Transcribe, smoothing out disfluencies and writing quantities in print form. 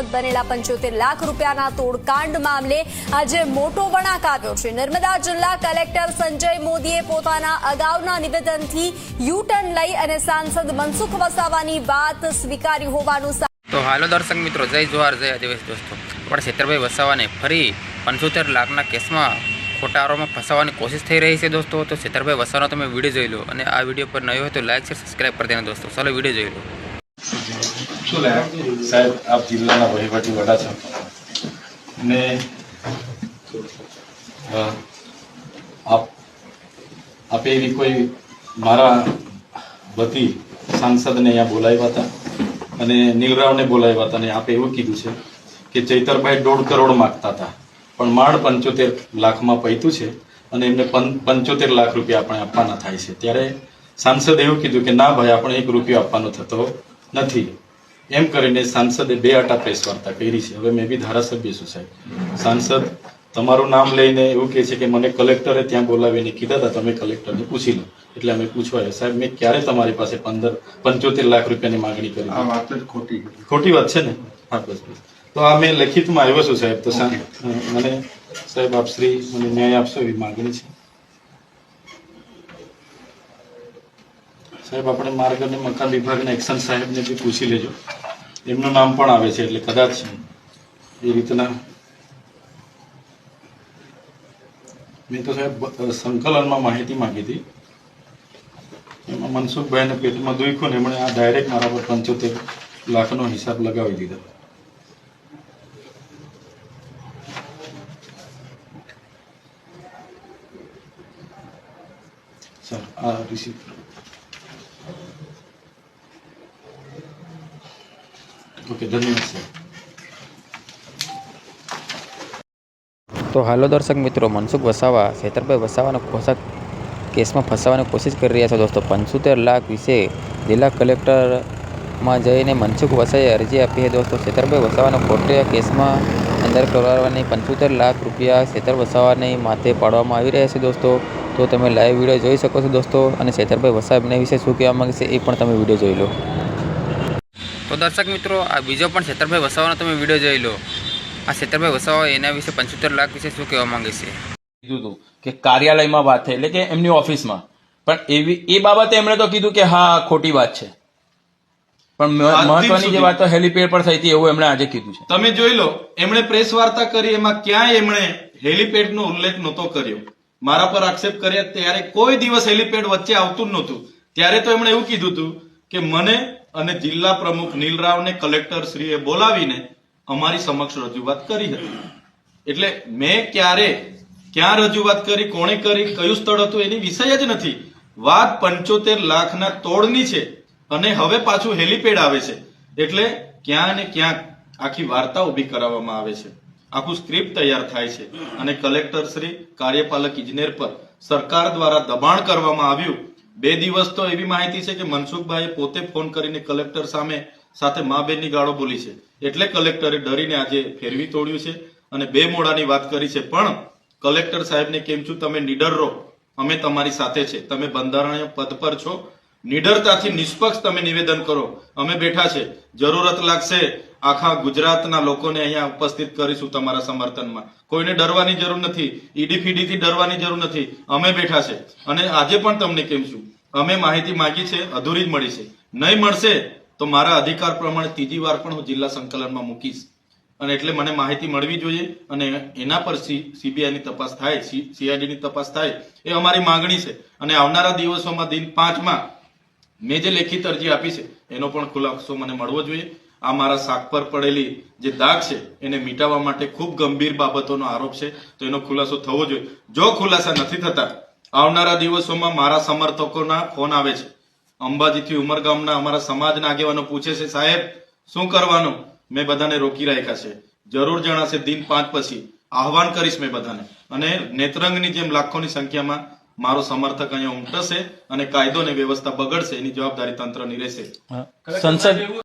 સાંસદ બનેલા 75 લાખ રૂપિયાના તોડકાંડ મામલે આજે મોટો વળાંક આવ્યો છે। નર્મદા જિલ્લા કલેક્ટર સંજય મોદીએ પોતાના અગાઉના નિવેદનથી યુ-ટર્ન લઈ અને સાંસદ મનસુખ વસાવાની વાત સ્વીકારી હોવાનું। તો હાલો દર્શક મિત્રો, જય જોહાર, જય આદિવાસી દોસ્તો। આપણે છેતરભાઈ વસાવાને ફરી 75 લાખના કેસમાં ખોટા આરોપમાં ફસાવવાની કોશિશ થઈ રહી છે દોસ્તો। તો છેતરભાઈ વસાવાનો તમે વિડીયો જોઈ લો અને આ વિડીયો પર નયો હોય તો લાઈક શેર સબસ્ક્રાઈબ કરી દેना દોસ્તો। ચાલો વિડીયો જોઈ લો। શું લે સાહેબ, આપ જિલ્લાના વહીવટી વડા છો ને આપે એવી કોઈ મારા વતી સાંસદને અહીંયા બોલાવ્યા હતા અને નીલરાવને બોલાવ્યા હતા અને આપે એવું કીધું છે કે ચૈતરભાઈ 1.5 કરોડ માંગતા હતા પણ માંડ 75 લાખમાં પૈતું છે અને એમને 75 લાખ રૂપિયા આપણે આપવાના થાય છે। ત્યારે સાંસદે એવું કીધું કે ના ભાઈ, આપણે 1 રૂપિયો આપવાનો થતો નથી એમ કરીને સાંસદે 2 આટા પ્રેસ વાર્તા કરી છે। હવે મેં બી ધારાસભ્ય છું સાહેબ, સાંસદ તમારું નામ લઈને એવું કહે છે કે મને કલેક્ટરે ત્યાં બોલાવીને કીધા હતા, તમે કલેક્ટરને પૂછી લો। એટલે અમે પૂછવા આવ્યા સાહેબ, મેં ક્યારે તમારી પાસે 75 લાખ રૂપિયાની માંગણી કરી? આ વાત જ ખોટી વાત છે ને। હા, બસ બસ। તો આ મેં લેખિતમાં આવ્યો છું સાહેબ, તો મને સાહેબ આપ શ્રી મને ન્યાય આપશો એવી માંગણી છે સાહેબ। આપણે માર્ગ અને મકાન વિભાગના એક્શન સાહેબને બી પૂછી લેજો, એમનું નામ પણ આવે છે એટલે કદાચ એ રીતના મેં તો સાહેબ સંકલનમાં માહિતી માંગી હતી, એમાં મનસુખભાઈને પેટમાં દુખ્યું ને એમણે આ ડાયરેક્ટ મારા પર 75 લાખનો હિસાબ લગાવી દીધો। સર આ રિસીપ્ટ ઓકે, ધન્યવાદ સર। તો હાલો દર્શક મિત્રો, મનસુખ વસાવા છેતરભાઈ વસાવાના ખોટા કેસમાં ફસાવવાની કોશિશ કરી રહ્યા છે દોસ્તો। 75 લાખ વિશે જિલ્લા કલેક્ટરમાં જઈને મનસુખ વસાવાએ અરજી આપી છે દોસ્તો। છેતરભાઈ વસાવાના ખોટા કેસમાં અંદર કરવાની 75 લાખ રૂપિયા છેતર વસાવાને માથે પાડવામાં આવી રહ્યા છે દોસ્તો। તો તમે લાઈવ વિડીયો જોઈ શકો છો દોસ્તો, અને છેતરભાઈ વસાવાને વિશે શું કહેવા માંગે છે એ પણ તમે વિડીયો જોઈ લો। તો દર્શક મિત્રો, આ બીજો પણ છેતરભાઈ વસાવાનો તમે વિડીયો જોઈ લો। આ છેતરભાઈ વસાવા એના વિશે 75 લાખ વિશે શું કહેવા માંગે છે? કીધું હતું કે કાર્યાલયમાં વાત થઈ, એટલે કે એમની ઓફિસમાં, પણ એવી એ બાબતે એમણે તો કીધું કે હા ખોટી વાત છે, પણ મહત્વની જે વાત તો હેલીપેડ પર થઈ હતી એવું એમણે આજે કીધું છે। તમે જોઈ લો, એમણે પ્રેસ વાર્તા કરી, એમાં ક્યાંય એમણે હેલીપેડનો ઉલ્લેખ નહોતો કર્યો। મારા પર આક્ષેપ કર્યા ત્યારે કોઈ દિવસ હેલીપેડ વચ્ચે આવતું જ નહોતું। ત્યારે તો એમણે એવું કીધું હતું કે મને અને જિલ્લા પ્રમુખ નીલરાવને કલેક્ટર શ્રીએ બોલાવીને અમારી સમક્ષ રજૂઆત કરી હતી। એટલે મેં ક્યાં રજૂઆત કરી, કોણે કરી, કયું સ્થળ હતું એની વિષય જ નથી। વાત 75 લાખના તોડની છે અને હવે પાછું હેલીપેડ આવે છે, એટલે ક્યાં ને ક્યાંક આખી વાર્તા ઉભી કરાવવામાં આવે છે, આખું સ્ક્રિપ્ટ તૈયાર થાય છે અને કલેક્ટર શ્રી કાર્યપાલક ઇજનેર પર સરકાર દ્વારા દબાણ કરવામાં આવ્યું। 2 દિવસ તો એવી માહિતી છે કે મનસુખભાઈએ પોતે ફોન કરીને કલેક્ટર સાથે મા બેનની ગાળો બોલી છે, એટલે કલેક્ટરે ડરીને આજે ફેરવી તોડ્યું છે અને 2 મોડાની વાત કરી છે। પણ કલેક્ટર સાહેબને કેમ છું, તમે નીડર રહો, અમે તમારી સાથે છે, તમે બંધારણીય પદ પર છો, નીડરતાથી નિષ્પક્ષ તમે નિવેદન કરો, અમે બેઠા છે, જરૂરત લાગશે આખા ગુજરાતના લોકોને અહીંયા ઉપસ્થિત કરીશું તમારા સમર્થનમાં। કોઈને ડરવાની જરૂર નથી, ઈડી થી ડરવાની જરૂર નથી, અમે બેઠા છે। અને આજે પણ તમને કેમ છું, અમે માહિતી માંગી છે, અધૂરી જ મળી છે, નહીં મળશે તો મારા અધિકાર પ્રમાણે 3જી વાર પણ હું જિલ્લા સંકલનમાં મૂકીશ, અને એટલે મને માહિતી મળવી જોઈએ અને એના પર સીબીઆઈની તપાસ થાય, સીઆઈડીની તપાસ થાય, એ અમારી માંગણી છે। અને આવનારા દિવસોમાં દિન 5માં મેં જે લેખિત અરજી આપી છે એનો પણ ખુલાસો મને મળવો જોઈએ। આ મારા શાક પર પડેલી જે દાગ છે એને મિટાવવા માટે ખૂબ ગંભીર બાબતોનો આરોપ છે, તો એનો ખુલાસો થવો જોઈએ। જો ખુલાસા નથી થતા, આવનારા દિવસોમાં મારા સમર્થકોના ફોન આવે છે, અંબાજીથી ઉમરગામના અમારા સમાજના આગેવાનો પૂછે છે સાહેબ શું કરવાનું, મેં બધાને રોકી રાખ્યા છે। જરૂર જણાશે દિન 5 પછી આહવાન કરીશ મેં બધાને, અને નેત્રંગની જેમ લાખોની સંખ્યામાં મારો સમર્થક અહીંયા ઉમટશે અને કાયદો અને વ્યવસ્થા બગડશે એની જવાબદારી તંત્રની રહેશે। સંસદ